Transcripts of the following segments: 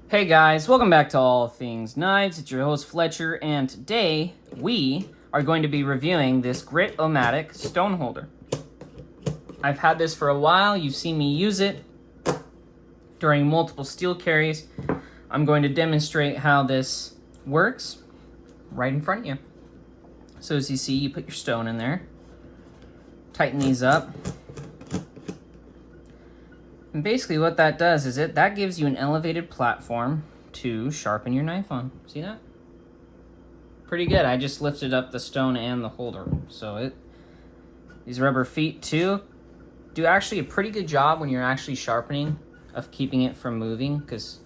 Hey guys, welcome back to All Things Knives. It's your host Fletcher, and today we are going to be reviewing this Grit-O-Matic stone holder. I've had this for a while. You've seen me use it during multiple steel carries. I'm going to demonstrate how this works right in front of you. So as you see, you put your stone in there, tighten these up. And basically what that does is that gives you an elevated platform to sharpen your knife on. See that? Pretty good. I just lifted up the stone and the holder. So these rubber feet too do actually a pretty good job when you're actually sharpening of keeping it from moving, because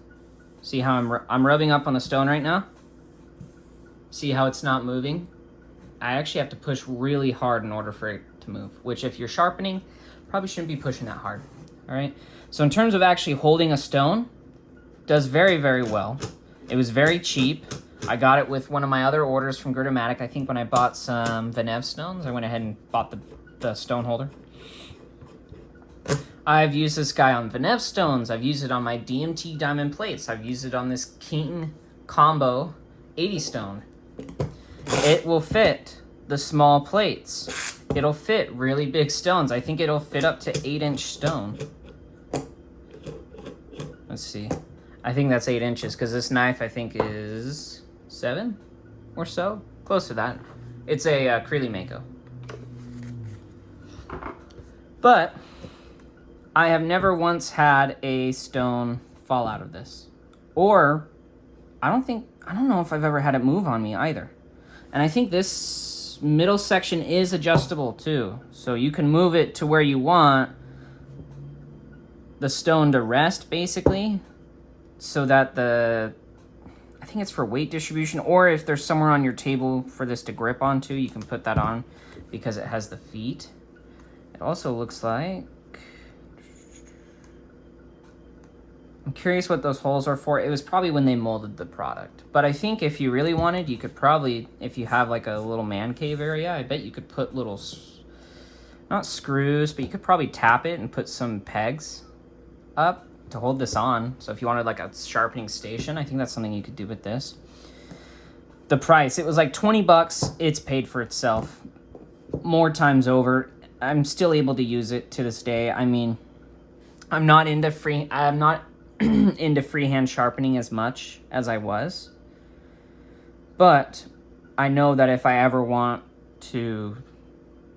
see how I'm rubbing up on the stone right now? See how it's not moving? I actually have to push really hard in order for it to move, which if you're sharpening, probably shouldn't be pushing that hard. All right, so in terms of actually holding a stone, does very, very well. It was very cheap. I got it with one of my other orders from Grit-O-Matic. I think when I bought some Venev stones, I went ahead and bought the stone holder. I've used this guy on Venev stones. I've used it on my DMT diamond plates. I've used it on this King Combo 80 stone. It will fit the small plates. It'll fit really big stones. I think it'll fit up to 8-inch stone. Let's see. I think that's 8 inches because this knife I think is 7 or so. Close to that. It's a Creeley Mako. But I have never once had a stone fall out of this. Or I don't know if I've ever had it move on me either. And I think this middle section is adjustable too. So you can move it to where you want the stone to rest, basically, so that I think it's for weight distribution, or if there's somewhere on your table for this to grip onto, you can put that on because it has the feet. It also looks like, I'm curious what those holes are for. It was probably when they molded the product. But I think if you really wanted, you could probably, if you have like a little man cave area, I bet you could put little, not screws, but you could probably tap it and put some pegs up to hold this on. So if you wanted like a sharpening station, I think that's something you could do with this. The price, it was like 20 bucks. It's paid for itself more times over. I'm still able to use it to this day. I mean, I'm not into freehand sharpening as much as I was. But I know that if I ever want to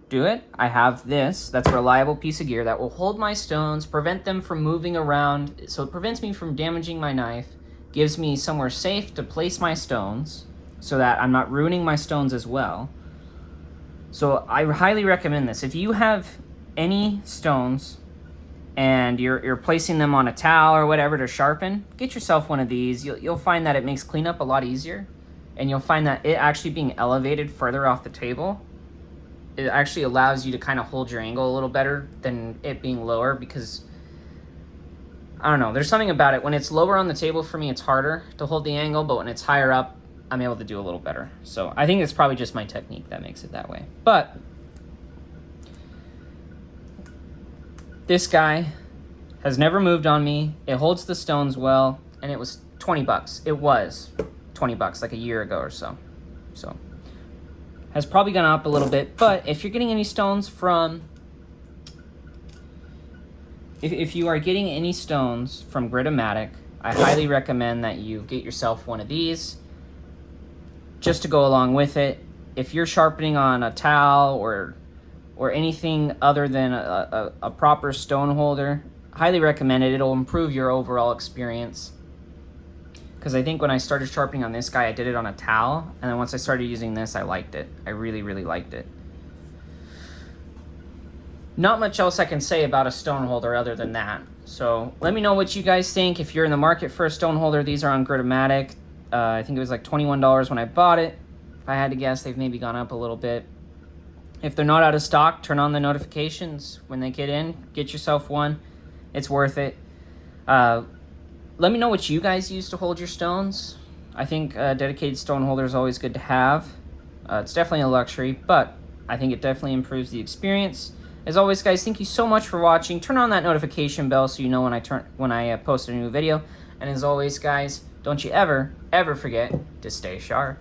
do it, I have this. That's a reliable piece of gear that will hold my stones, prevent them from moving around, so it prevents me from damaging my knife, gives me somewhere safe to place my stones so that I'm not ruining my stones as well. So I highly recommend this. If you have any stones and you're placing them on a towel or whatever to sharpen, get yourself one of these. You'll find that it makes cleanup a lot easier, and you'll find that it actually being elevated further off the table, it actually allows you to kind of hold your angle a little better than it being lower, because I don't know, there's something about it. When it's lower on the table for me, it's harder to hold the angle, but when it's higher up, I'm able to do a little better. So I think it's probably just my technique that makes it that way. But this guy has never moved on me. It holds the stones well, and it was 20 bucks. It was 20 bucks like a year ago or so. So has probably gone up a little bit, but if you're getting any stones from, if you are getting any stones from Grit-O-Matic, I highly recommend that you get yourself one of these just to go along with it. If you're sharpening on a towel or anything other than a proper stone holder, highly recommend it. It'll improve your overall experience. Because I think when I started sharpening on this guy, I did it on a towel, and then once I started using this, I liked it. I really, really liked it. Not much else I can say about a stone holder other than that. So let me know what you guys think. If you're in the market for a stone holder, these are on Grit-O-Matic. I think it was like $21 when I bought it. If I had to guess, they've maybe gone up a little bit. If they're not out of stock, turn on the notifications when they get in. Get yourself one. It's worth it. Let me know what you guys use to hold your stones. I think a dedicated stone holder is always good to have. It's definitely a luxury, but I think it definitely improves the experience. As always, guys, thank you so much for watching. Turn on that notification bell so you know when I post a new video. And as always, guys, don't you ever forget to stay sharp.